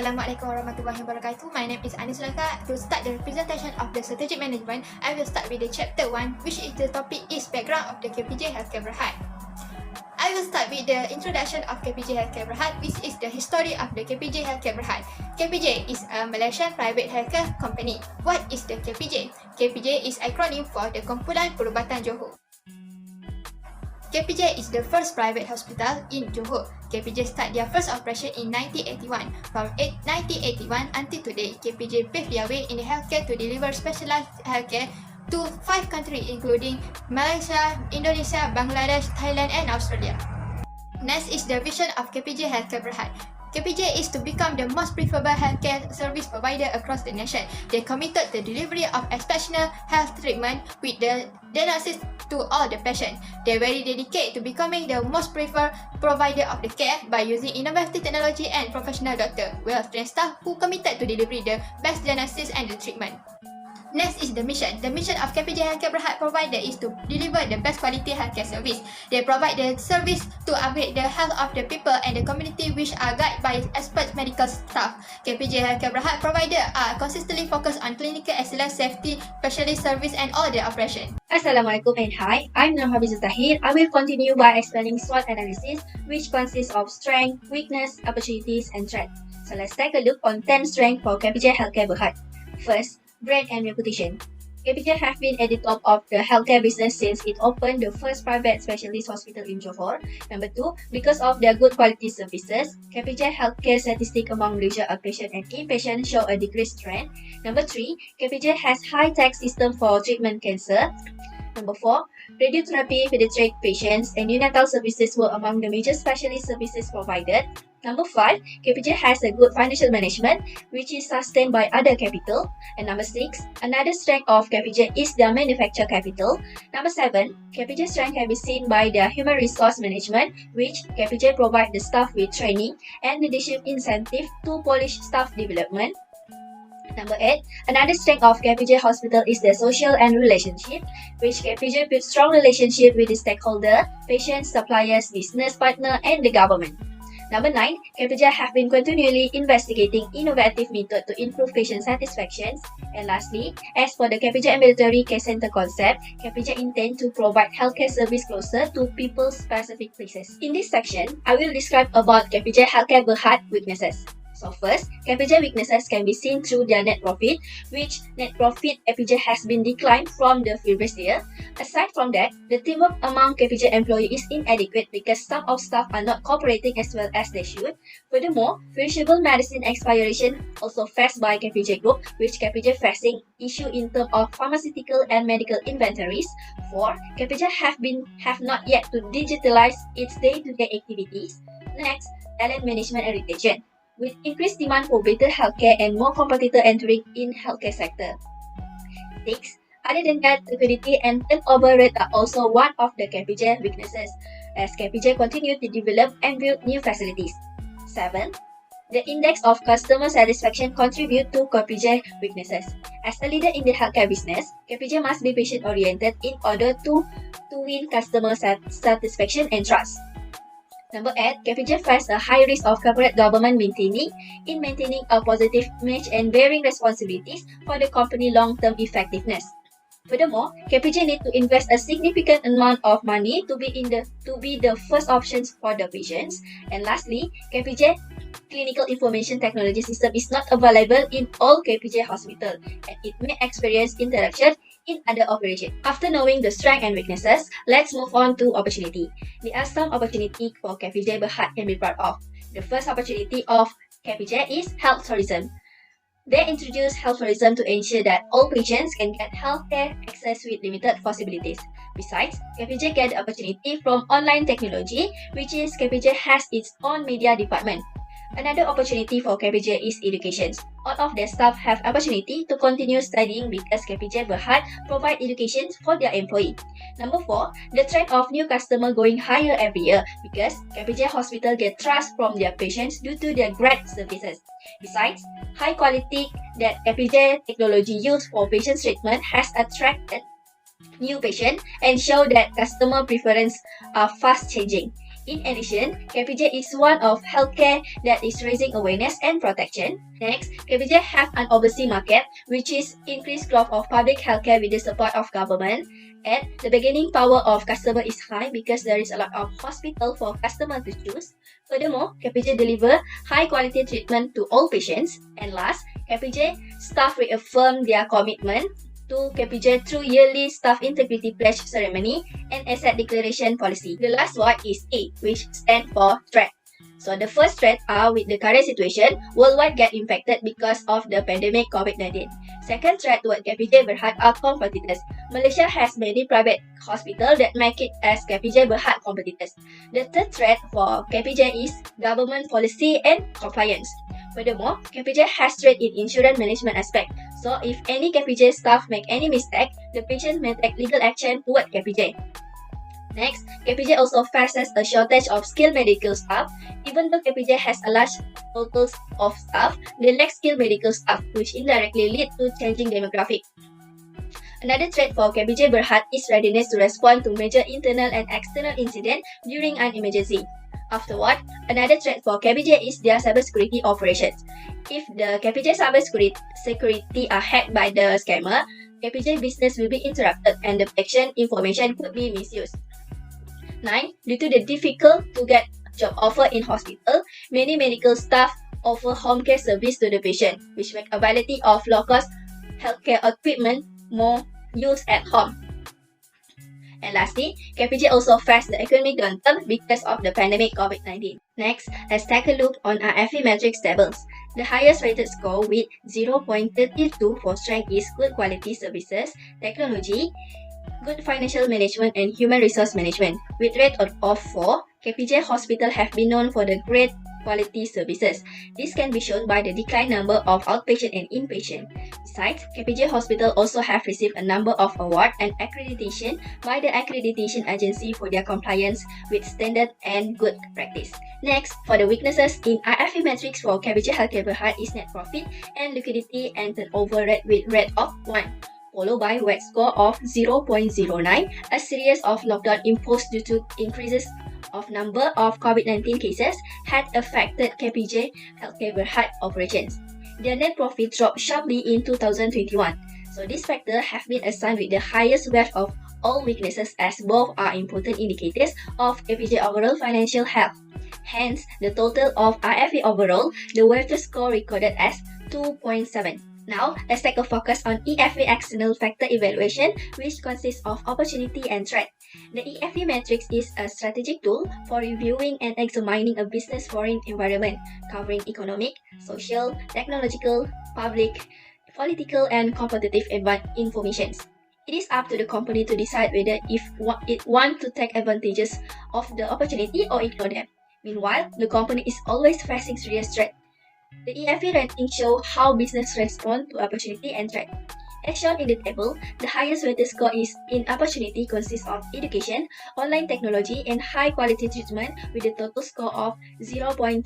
Assalamualaikum warahmatullahi wabarakatuh. My name is Anis Laka. To start the presentation of the strategic management, I will start with the chapter 1, which is the topic is background of the KPJ Healthcare Berhad. I will start with the introduction of KPJ Healthcare Berhad, which is the history of the KPJ Healthcare Berhad. KPJ is a Malaysian private healthcare company. What is the KPJ? KPJ is acronym for the Kumpulan Perubatan Johor. KPJ is the first private hospital in Johor. KPJ start their first operation in 1981. From 1981 until today, KPJ paved their way in the healthcare to deliver specialized healthcare to 5 countries including Malaysia, Indonesia, Bangladesh, Thailand and Australia. Next is the vision of KPJ Healthcare Berhad. KPJ is to become the most preferable healthcare service provider across the nation. They committed the delivery of exceptional health treatment with the diagnosis to all the patients. They are very dedicated to becoming the most preferred provider of the care by using innovative technology and professional doctor, well-trained staff who committed to deliver the best diagnosis and the treatment. Next is the mission. The mission of KPJ Healthcare Berhad provider is to deliver the best quality healthcare service. They provide the service to upgrade the health of the people and the community which are guided by expert medical staff. KPJ Healthcare Berhad provider are consistently focused on clinical excellence, safety, specialist service and all the operation. Assalamualaikum and hi, I'm Nurhabizul Tahir. I will continue by explaining SWOT analysis, which consists of strength, weakness, opportunities and threats. So let's take a look on 10 strengths for KPJ Healthcare Berhad. First, brand and reputation. KPJ have been at the top of the healthcare business since it opened the first private specialist hospital in Johor. Number 2, because of their good quality services, KPJ healthcare statistics among Malaysia outpatient and inpatient show a decreased trend. Number 3, KPJ has high-tech system for treatment cancer. Number 4, radiotherapy, pediatric patients and neonatal services were among the major specialist services provided. Number 5, KPJ has a good financial management, which is sustained by other capital. And number 6, another strength of KPJ is their manufacture capital. Number 7, KPJ strength can be seen by their human resource management, which KPJ provide the staff with training and leadership incentive to polish staff development. Number 8, another strength of KPJ Hospital is their social and relationship, which KPJ builds strong relationship with the stakeholder, patients, suppliers, business partner, and the government. Number 9, KPJ have been continually investigating innovative methods to improve patient satisfaction. And lastly, as for the KPJ Ambulatory Care Center concept, KPJ intend to provide healthcare service closer to people's specific places. In this section, I will describe about KPJ Healthcare Berhad weaknesses. So first, KPJ weaknesses can be seen through their net profit, which net profit KPJ has been declined from the previous year. Aside from that, the teamwork among KPJ employees is inadequate because some of staff are not cooperating as well as they should. Furthermore, perishable medicine expiration also faced by KPJ Group, which KPJ facing issue in terms of pharmaceutical and medical inventories. 4, KPJ have not yet to digitalize its day-to-day activities. Next, talent management and retention. With increased demand for better healthcare and more competitor entering in healthcare sector. 6. Other than that, liquidity and turnover rate are also one of the KPJ weaknesses, as KPJ continue to develop and build new facilities. 7. The index of customer satisfaction contribute to KPJ weaknesses. As a leader in the healthcare business, KPJ must be patient-oriented in order to win customer satisfaction and trust. Number 8, KPJ face a high risk of corporate government maintaining a positive image and bearing responsibilities for the company long-term effectiveness. Furthermore, KPJ need to invest a significant amount of money to be the first options for the patients. And lastly, KPJ Clinical Information Technology System is not available in all KPJ hospitals, and it may experience interaction in other operations. After knowing the strengths and weaknesses, let's move on to opportunity. There are some opportunities for KPJ Berhad can be part of. The first opportunity of KPJ is health tourism. They introduce health tourism to ensure that all patients can get healthcare access with limited possibilities. Besides, KPJ get the opportunity from online technology, which is KPJ has its own media department. Another opportunity for KPJ is education. All of their staff have opportunity to continue studying because KPJ Berhad provide education for their employee. Number 4, the trend of new customer going higher every year because KPJ hospital get trust from their patients due to their great services. Besides, high quality that KPJ technology used for patient treatment has attracted new patients and show that customer preference are fast changing. In addition, KPJ is one of healthcare that is raising awareness and protection. Next, KPJ have an overseas market, which is increased growth of public healthcare with the support of government. At the beginning, power of customer is high because there is a lot of hospital for customer to choose. Furthermore, KPJ deliver high quality treatment to all patients. And last, KPJ staff reaffirm their commitment to KPJ through yearly staff integrity pledge ceremony and asset declaration policy. The last one is A, which stands for threat. So the first threat are with the current situation, worldwide get impacted because of the pandemic COVID-19. Second threat toward KPJ Berhad are competitors. Malaysia has many private hospitals that make it as KPJ Berhad competitors. The third threat for KPJ is government policy and compliance. Furthermore, KPJ has strength in insurance management aspect. So if any KPJ staff make any mistake, the patient may take legal action toward KPJ. Next, KPJ also faces a shortage of skilled medical staff. Even though KPJ has a large total of staff, they lack skilled medical staff, which indirectly lead to changing demographic. Another threat for KPJ Berhad is readiness to respond to major internal and external incidents during an emergency. Afterward, another threat for KPJ is their cybersecurity operations. If the KPJ cybersecurity are hacked by the scammer, KPJ business will be interrupted and the patient information could be misused. 9. Due to the difficult to get job offer in hospital, many medical staff offer home care service to the patient, which make availability of low-cost healthcare equipment more used at home. And lastly, KPJ also faced the economic downturn because of the pandemic COVID-19. Next, let's take a look on our FE matrix tables. The highest rated score with 0.32 for strength is good quality services, technology, good financial management, and human resource management. With rate of 4, KPJ Hospital have been known for the great quality services. This can be shown by the declined number of outpatient and inpatient. Besides, KPJ Hospital also have received a number of awards and accreditation by the accreditation agency for their compliance with standard and good practice. Next, for the weaknesses in IFE metrics for KPJ Healthcare Berhad is net profit and liquidity and turnover rate with rate of 1. Followed by WACC score of 0.09, a series of lockdown imposed due to increases of number of COVID-19 cases had affected KPJ Healthcare Berhad operations. Their net profit dropped sharply in 2021. So this factor have been assigned with the highest weight of all weaknesses as both are important indicators of KPJ overall financial health. Hence, the total of IFE overall, the weighted score recorded as 2.7. Now, let's take a focus on EFE external factor evaluation, which consists of opportunity and threat. The EFE matrix is a strategic tool for reviewing and examining a business foreign environment, covering economic, social, technological, public, political, and competitive information. It is up to the company to decide whether it wants to take advantages of the opportunity or ignore them. Meanwhile, the company is always facing serious threat. The EFE rating shows how business respond to opportunity and threat. As shown in the table, the highest weighted score is in opportunity consists of education, online technology, and high quality treatment with a total score of 0.36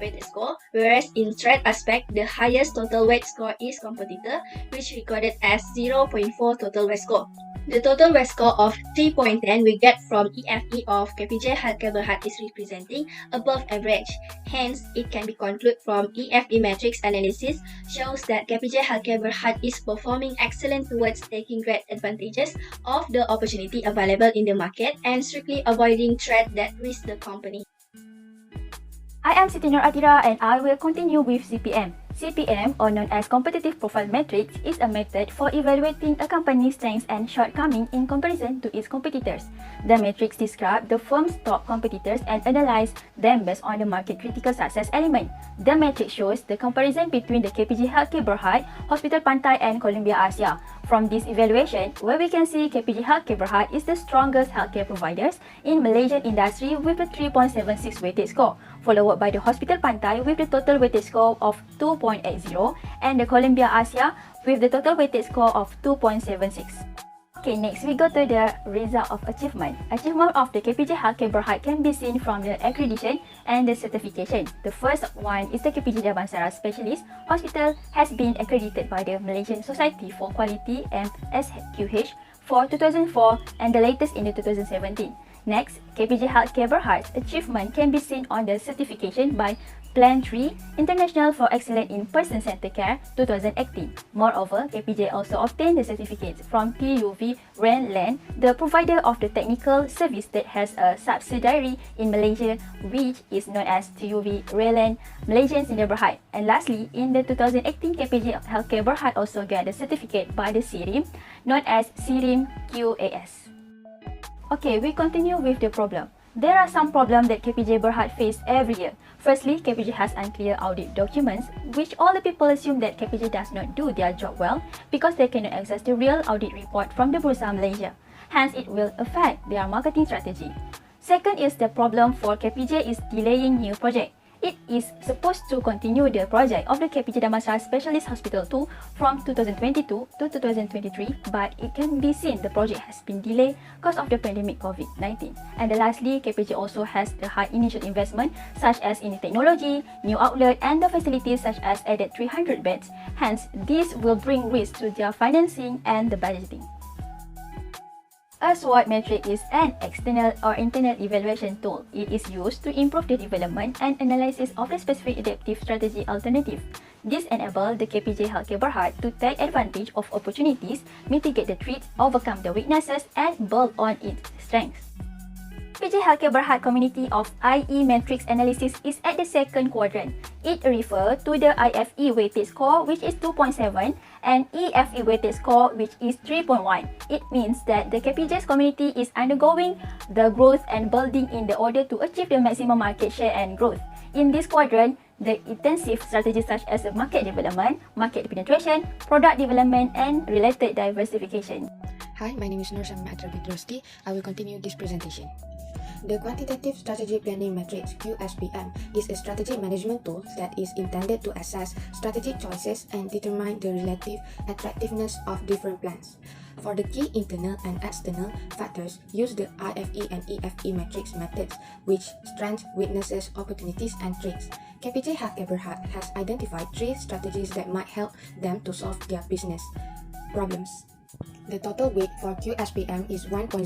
weighted score, whereas in threat aspect, the highest total weight score is competitor, which recorded as 0.4 total weight score. The total weight score of 3.10 we get from EFE of KPJ Healthcare Berhad is representing above average. Hence, it can be concluded from EFE matrix analysis shows that KPJ Healthcare Berhad is performing excellent towards taking great advantages of the opportunity available in the market and strictly avoiding threat that risk the company. I am Siti Nur Atira and I will continue with CPM. CPM, or known as Competitive Profile Matrix, is a method for evaluating a company's strengths and shortcomings in comparison to its competitors. The matrix describes the firm's top competitors and analyzes them based on the market critical success element. The matrix shows the comparison between the KPJ Healthcare Berhad, Hospital Pantai, and Columbia Asia. From this evaluation, where we can see KPJ Healthcare Berhad is the strongest healthcare providers in Malaysian industry with a 3.76 weighted score, followed by the Hospital Pantai with the total weighted score of 2.80 and the Columbia Asia with the total weighted score of 2.76. Okay, next we go to the result of achievement. Achievement of the KPJ Healthcare Berhad can be seen from the accreditation and the certification. The first one is the KPJ Damansara Specialist Hospital has been accredited by the Malaysian Society for Quality MSQH for 2004 and the latest in the 2017. Next, KPJ Healthcare Berhad's achievement can be seen on the certification by Plan 3 International for Excellence in Person-Centered Care 2018. Moreover, KPJ also obtained the certificates from TUV Renland, the provider of the technical service that has a subsidiary in Malaysia, which is known as TUV Renland Malaysian Sdn Berhad. And lastly, in the 2018, KPJ Healthcare Berhad also got a certificate by the CIRIM, known as CIRIM QAS. Okay, we continue with the problem. There are some problems that KPJ Berhad face every year. Firstly, KPJ has unclear audit documents, which all the people assume that KPJ does not do their job well because they cannot access the real audit report from the Bursa Malaysia. Hence, it will affect their marketing strategy. Second is the problem for KPJ is delaying new project. It is supposed to continue the project of the KPJ Damansara Specialist Hospital 2 from 2022 to 2023, but it can be seen the project has been delayed because of the pandemic COVID-19. And lastly, KPJ also has the high initial investment such as in technology, new outlet, and the facilities such as added 300 beds. Hence, this will bring risk to their financing and the budgeting. A SWOT metric is an external or internal evaluation tool. It is used to improve the development and analysis of the specific adaptive strategy alternative. This enables the KPJ Healthcare Berhad to take advantage of opportunities, mitigate the threats, overcome the weaknesses, and build on its strengths. KPJ Healthcare Berhad community of IE matrix analysis is at the second quadrant. It refers to the IFE weighted score, which is 2.7, and EFE weighted score, which is 3.1. It means that the KPJ's community is undergoing the growth and building in the order to achieve the maximum market share and growth. In this quadrant, the intensive strategies such as market development, market penetration, product development, and related diversification. Hi, my name is Nur Samatra Bidroski. I will continue this presentation. The Quantitative Strategy Planning Matrix (QSPM) is a strategy management tool that is intended to assess strategic choices and determine the relative attractiveness of different plans. For the key internal and external factors, use the IFE and EFE matrix methods, which strengths, weaknesses, opportunities, and threats. KPJ Healthcare Berhad has identified 3 strategies that might help them to solve their business problems. The total weight for QSPM is 1.00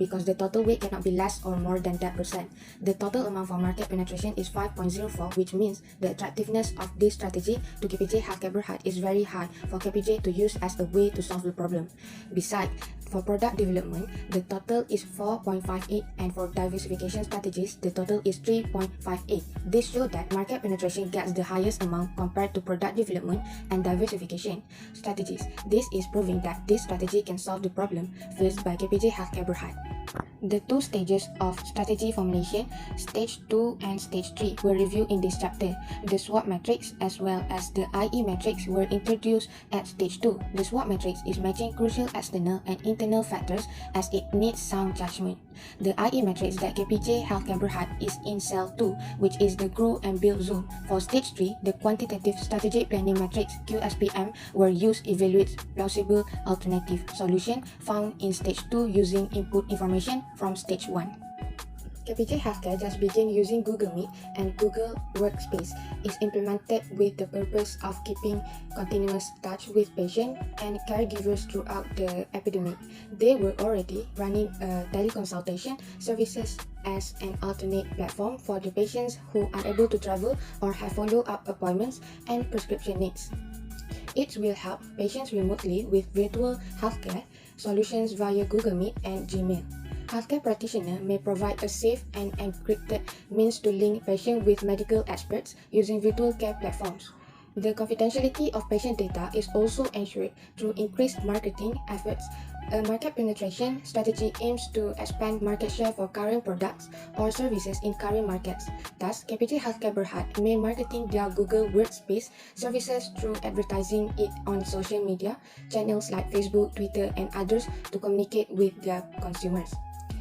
because the total weight cannot be less or more than that percent. The total amount for market penetration is 5.04, which means the attractiveness of this strategy to KPJ Healthcare Berhad is very high for KPJ to use as a way to solve the problem. Besides, for product development, the total is 4.58, and for diversification strategies, the total is 3.58. This shows that market penetration gets the highest amount compared to product development and diversification strategies. This is proving that this strategy can solve the problem faced by KPJ Healthcare Berhad. The 2 stages of strategy formulation, Stage 2 and Stage 3, were reviewed in this chapter. The SWOT matrix as well as the IE matrix were introduced at Stage 2. The SWOT matrix is matching crucial external and internal factors as it needs sound judgment. The IE matrix that KPJ Healthcare Berhad is in Cell 2, which is the Grow and Build zone. For Stage 3, the Quantitative Strategic Planning Matrix (QSPM) were used to evaluate plausible alternative solution found in Stage 2 using input information from Stage 1. KPJ Healthcare just began using Google Meet, and Google Workspace is implemented with the purpose of keeping continuous touch with patients and caregivers throughout the epidemic. They were already running teleconsultation services as an alternate platform for the patients who are unable to travel or have follow-up appointments and prescription needs. It will help patients remotely with virtual healthcare solutions via Google Meet and Gmail. Healthcare practitioners may provide a safe and encrypted means to link patients with medical experts using virtual care platforms. The confidentiality of patient data is also ensured through increased marketing efforts. A market penetration strategy aims to expand market share for current products or services in current markets. Thus, KPJ Healthcare Berhad may marketing their Google Workspace services through advertising it on social media channels like Facebook, Twitter, and others to communicate with their consumers.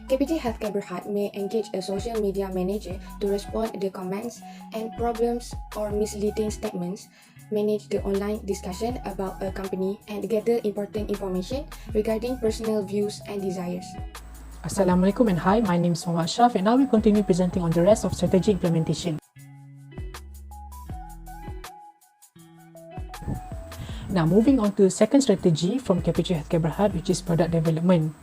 KPJ Healthcare Berhad may engage a social media manager to respond to the comments and problems or misleading statements, manage the online discussion about a company, and gather important information regarding personal views and desires. Assalamualaikum and hi, my name is Muhammad Ashraf, and I will continue presenting on the rest of strategy implementation. Now moving on to the second strategy from KPJ Healthcare Berhad, which is product development.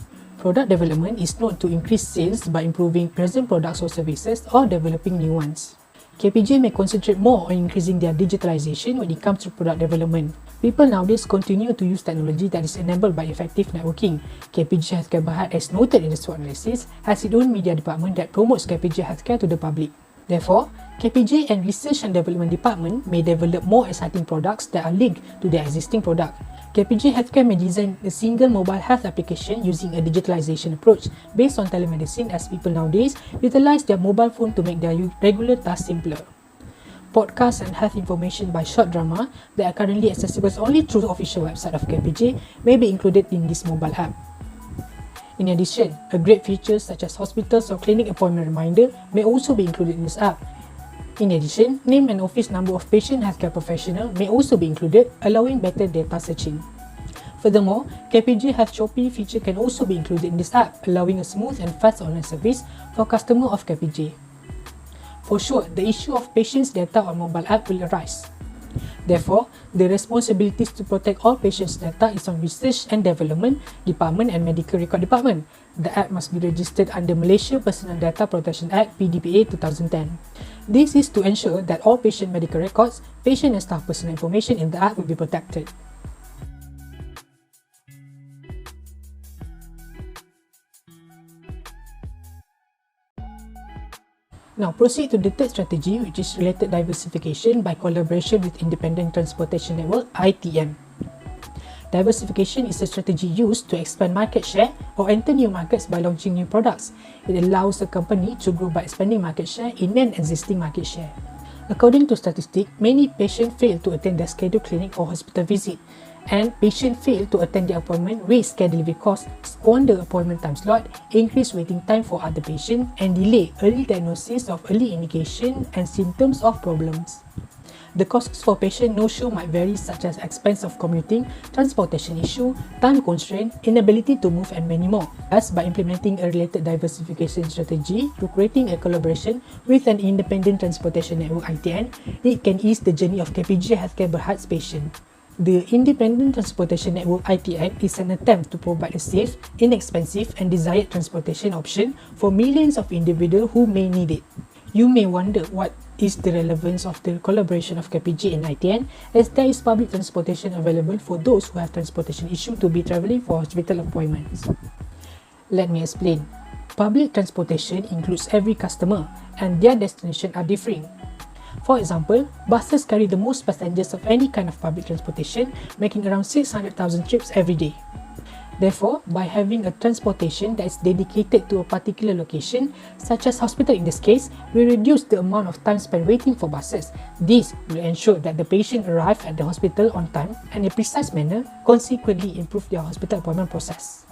Product development is known to increase sales by improving present products or services or developing new ones. KPJ may concentrate more on increasing their digitalization when it comes to product development. People nowadays continue to use technology that is enabled by effective networking. KPJ Healthcare Berhad, as noted in the SWOT analysis, has its own media department that promotes KPJ Healthcare to the public. Therefore, KPJ and Research and Development Department may develop more exciting products that are linked to their existing product. KPJ Healthcare may design a single mobile health application using a digitalization approach based on telemedicine, as people nowadays utilize their mobile phone to make their regular tasks simpler. Podcasts and health information by short drama that are currently accessible only through the official website of KPJ may be included in this mobile app. In addition, a great feature such as hospitals or clinic appointment reminder may also be included in this app. In addition, name and office number of patient healthcare professional may also be included, allowing better data searching. Furthermore, KPJ Health Shopee feature can also be included in this app, allowing a smooth and fast online service for customers of KPJ. For sure, the issue of patients' data on mobile app will arise. Therefore, the responsibilities to protect all patients' data is on Research and Development Department and Medical Record Department. The app must be registered under Malaysia Personal Data Protection Act PDPA 2010. This is to ensure that all patient medical records, patient and staff personal information in the app will be protected. Now proceed to the third strategy, which is related diversification by collaboration with Independent Transportation Network (ITN). Diversification is a strategy used to expand market share or enter new markets by launching new products. It allows a company to grow by expanding market share in an existing market share. According to statistics, many patients fail to attend their scheduled clinic or hospital visit, and patients fail to attend their appointment, raise care delivery costs, squander appointment time slot, increase waiting time for other patients, and delay early diagnosis of early indication and symptoms of problems. The costs for patient no-show might vary, such as expense of commuting, transportation issue, time constraint, inability to move, and many more. Thus, by implementing a related diversification strategy through creating a collaboration with an Independent Transportation Network (ITN), it can ease the journey of KPJ Healthcare Berhad's patient. The Independent Transportation Network (ITN) is an attempt to provide a safe, inexpensive, and desired transportation option for millions of individuals who may need it. You may wonder what is the relevance of the collaboration of KPJ and ITN, as there is public transportation available for those who have transportation issue to be travelling for hospital appointments. Let me explain. Public transportation includes every customer, and their destination are differing. For example, buses carry the most passengers of any kind of public transportation, making around 600,000 trips every day. Therefore, by having a transportation that is dedicated to a particular location, such as hospital in this case, we reduce the amount of time spent waiting for buses. This will ensure that the patient arrive at the hospital on time and in a precise manner, consequently improve their hospital appointment process.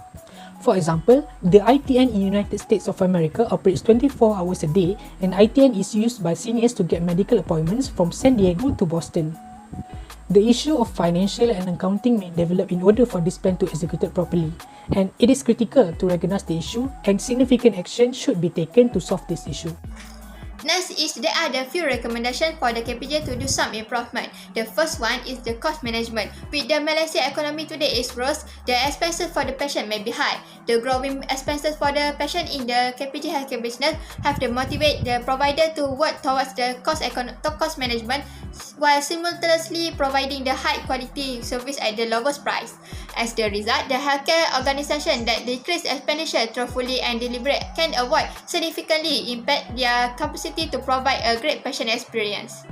For example, the ITN in United States of America operates 24 hours a day, and ITN is used by seniors to get medical appointments from San Diego to Boston. The issue of financial and accounting may develop in order for this plan to be executed properly, and it is critical to recognize the issue, and significant action should be taken to solve this issue. Next is there are the few recommendations for the KPJ to do some improvement. The first one is the cost management. With the Malaysia economy today is growth, the expenses for the patient may be high. The growing expenses for the patient in the KPJ healthcare business have to motivate the provider to work towards the cost management while simultaneously providing the high quality service at the lowest price. As the result, the healthcare organisation that decrease expenditure truthfully and deliberate can avoid significantly impact their capacity to provide a great patient experience.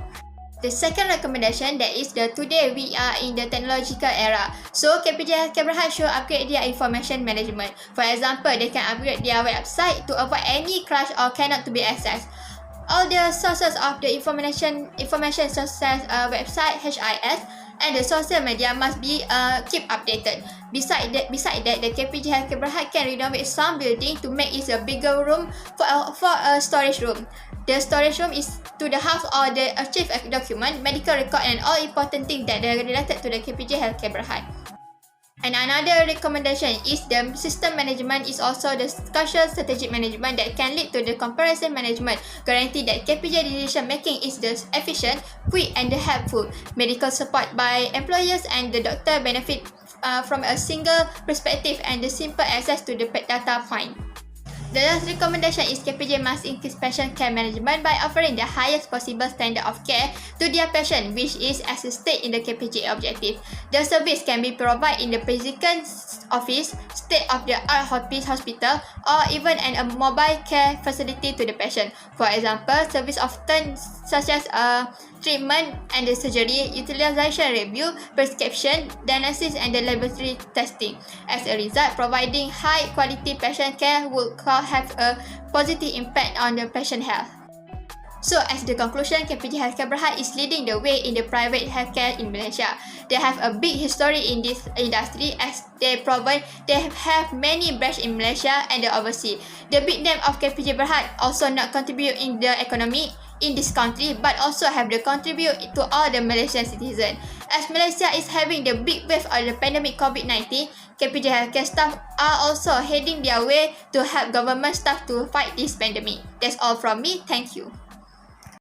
The second recommendation that is today we are in the technological era. So KPJ Healthcare Berhad should upgrade their information management. For example, they can upgrade their website to avoid any crash or cannot to be accessed. All the sources of the information such as website, HIS, and the social media must be keep updated. Besides that, the KPJ Healthcare Berhad can renovate some building to make it a bigger room for a storage room. The storage room is to the house or the archive document, medical record, and all important things that are related to the KPJ Healthcare Berhad. And another recommendation is the system management is also the social strategic management that can lead to the comparison management, guarantee that KPJ decision making is the efficient, quick, and the helpful. Medical support by employers and the doctor benefit from a single perspective and the simple access to the data point. The last recommendation is KPJ must increase patient care management by offering the highest possible standard of care to their patient, which is as stated in the KPJ objective. The service can be provided in the physician's office, state-of-the-art hospital, or even a mobile care facility to the patient. For example, service often such as treatment and the surgery, utilization review, prescription, diagnosis and the laboratory testing. As a result, providing high-quality patient care will have a positive impact on the patient health. So, as the conclusion, KPJ Healthcare Berhad is leading the way in the private healthcare in Malaysia. They have a big history in this industry as they have many branches in Malaysia and the overseas. The big name of KPJ Berhad also not contribute in the economy in this country, but also have the contribute to all the Malaysian citizens. As Malaysia is having the big wave of the pandemic COVID-19, KPJ Healthcare staff are also heading their way to help government staff to fight this pandemic. That's all from me. Thank you.